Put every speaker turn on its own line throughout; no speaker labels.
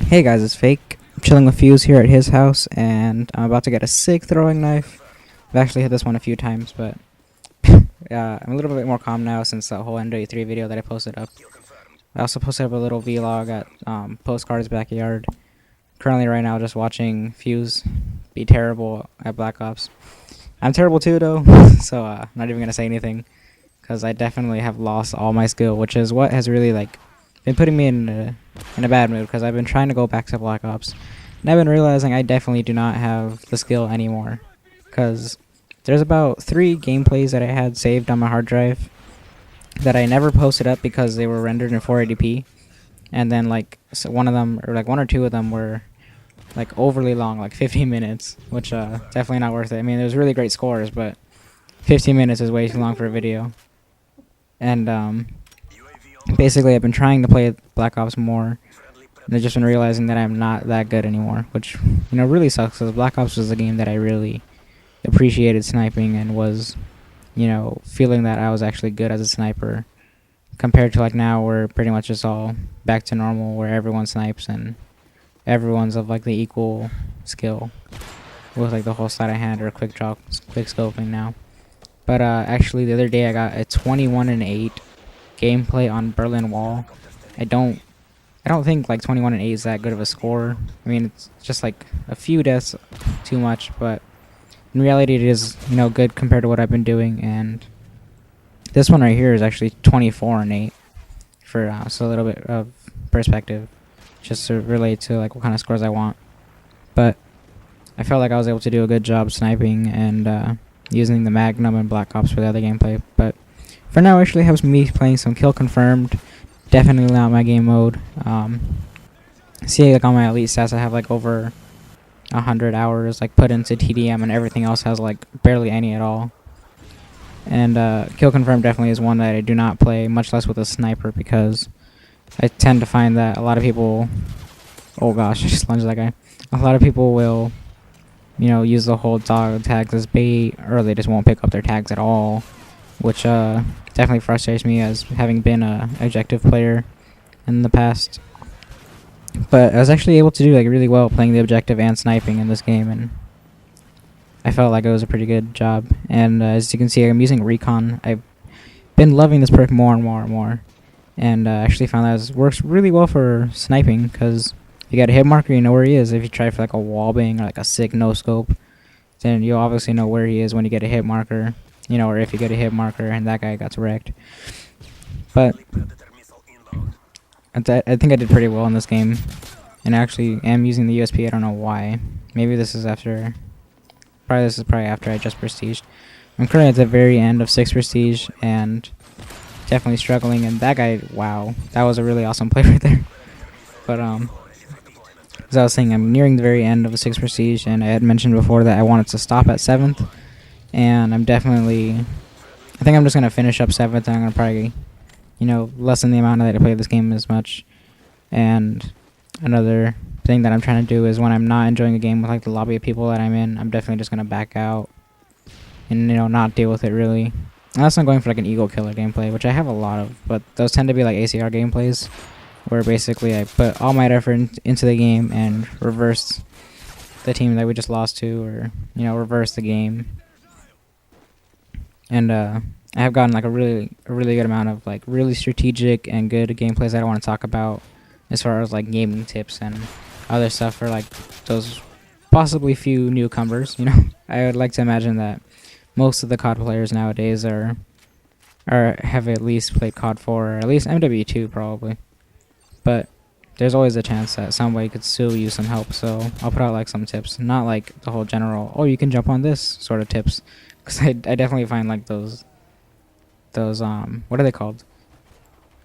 Hey guys, it's Fake. I'm chilling with Fuse here at his house, and I'm about to get a sick throwing knife. I've actually hit this one a few times, but I'm a little bit more calm now since that whole NW3 video that I posted up. I also posted up a little vlog at Postcard's backyard. Currently right now just watching Fuse be terrible at Black Ops. I'm terrible too though, so I'm not even going to say anything, because I definitely have lost all my skill, which is what has really been putting me in a bad mood, because I've been trying to go back to Black Ops, and I've been realizing I definitely do not have the skill anymore, because there's about 3 gameplays that I had saved on my hard drive that I never posted up because they were rendered in 480p, and then one of them, or 1 or 2 of them, were overly long, like 15 minutes, which definitely not worth it. I mean, there's really great scores, but 15 minutes is way too long for a video. And basically I've been trying to play Black Ops more, and I've just been realizing that I'm not that good anymore, which, really sucks, because Black Ops was a game that I really appreciated sniping and was, feeling that I was actually good as a sniper, compared to now where pretty much it's all back to normal, where everyone snipes and everyone's of the equal skill with the whole sleight of hand or quick drop, quick scoping now. But actually the other day I got a 21-8 gameplay on Berlin Wall. I don't think 21-8 is that good of a score. I mean, it's just a few deaths too much, but in reality it is, good compared to what I've been doing. And this one right here is actually 24-8 for so a little bit of perspective, just to relate to what kind of scores I want. But I felt like I was able to do a good job sniping and using the Magnum and Black Ops for the other gameplay. But for now, it actually helps me playing some Kill Confirmed. Definitely not my game mode. See, on my elite stats, I have over 100 hours put into TDM, and everything else has barely any at all. And Kill Confirmed definitely is one that I do not play, much less with a sniper, because I tend to find that a lot of people... Oh gosh, I just lunged that guy. A lot of people will, use the whole dog tags as bait, or they just won't pick up their tags at all, which definitely frustrates me, as having been a objective player in the past. But I was actually able to do really well playing the objective and sniping in this game, and I felt like it was a pretty good job. And as you can see, I'm using Recon. I've been loving this perk more and more and more, and actually found that it works really well for sniping, because if you got a hit marker, you know where he is. If you try for a wall bang or a sick no scope, then you'll obviously know where he is when you get a hit marker, or if you get a hit marker and that guy got wrecked. But I think I did pretty well in this game, and actually am using the USP. I don't know why. Maybe this is after. This is probably after I just prestiged. I'm currently at the very end of 6 prestige and definitely struggling. And that guy, wow, that was a really awesome play right there. But as I was saying, I'm nearing the very end of a 6 prestige, and I had mentioned before that I wanted to stop at 7th, and I'm definitely, I think I'm just gonna finish up 7th, and I'm gonna probably, lessen the amount that I play this game as much. And another thing that I'm trying to do is, when I'm not enjoying a game with the lobby of people that I'm in, I'm definitely just gonna back out and not deal with it really, unless I'm going for an ego killer gameplay, which I have a lot of, but those tend to be ACR gameplays, where basically I put all my effort into the game and reverse the team that we just lost to, or reverse the game. And I have gotten a really good amount of really strategic and good gameplays that I want to talk about, as far as gaming tips and other stuff for those possibly few newcomers. I would like to imagine that most of the COD players nowadays are have at least played COD 4, or at least MW2 probably. But there's always a chance that somebody could still use some help, so I'll put out some tips, not the whole general, oh, you can jump on this sort of tips, because I definitely find those what are they called?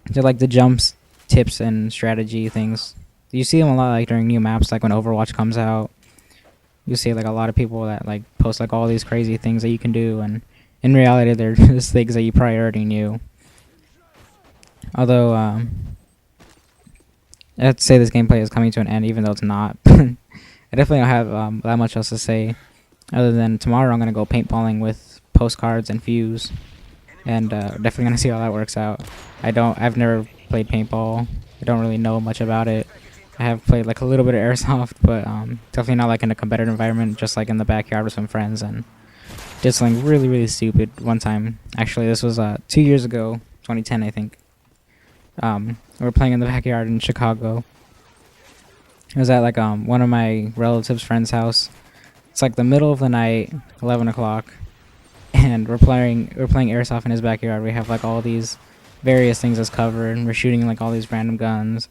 They're the jumps, tips, and strategy things. You see them a lot during new maps, when Overwatch comes out. You see a lot of people that post all these crazy things that you can do, and in reality they're just things that you probably already knew. Although I have to say this gameplay is coming to an end, even though it's not. I definitely don't have that much else to say, other than tomorrow I'm gonna go paintballing with Postcards and Fuse, and definitely gonna see how that works out. I've never played paintball, I don't really know much about it. I have played like a little bit of airsoft, but definitely not like in a competitive environment, just like in the backyard with some friends, and did something really stupid one time. Actually, this was 2 years ago, 2010 I think. We were playing in the backyard in Chicago. It was at like one of my relatives' friend's house. It's like the middle of the night, 11 o'clock, and we're playing airsoft in his backyard. We have like all these various things as cover, and we're shooting like all these random guns.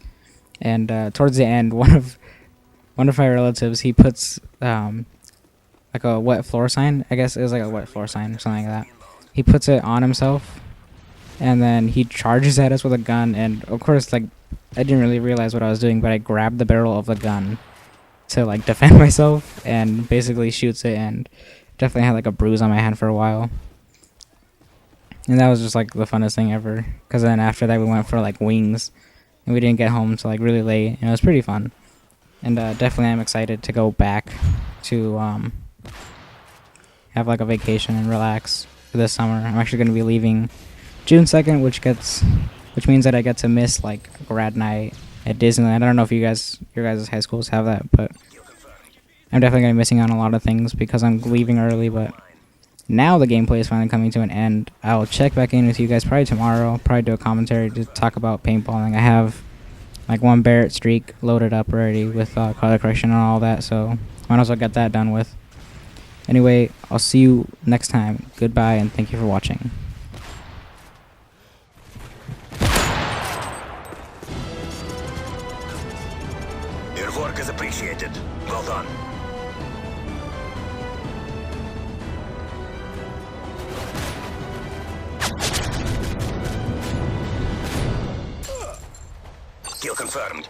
And towards the end, one of my relatives, he puts like a wet floor sign. I guess it was like a wet floor sign or something like that. He puts it on himself, and then he charges at us with a gun. And of course, like, I didn't really realize what I was doing, but I grabbed the barrel of the gun to like defend myself, and basically shoots it, and definitely had like a bruise on my hand for a while. And that was just like the funnest thing ever, because then after that we went for like wings, and we didn't get home until like really late, and it was pretty fun. And definitely I'm excited to go back to have like a vacation and relax for this summer. I'm actually going to be leaving June 2nd, which means that I get to miss like grad night at Disneyland. I don't know if your guys' high schools have that, but I'm definitely going to be missing out on a lot of things because I'm leaving early. But now the gameplay is finally coming to an end. I'll check back in with you guys probably tomorrow. Probably do a commentary to talk about paintballing. I have like one Barrett streak loaded up already with color correction and all that, so might as well get that done with. Anyway, I'll see you next time. Goodbye, and thank you for watching.
Your work is appreciated. Well done. Kill confirmed.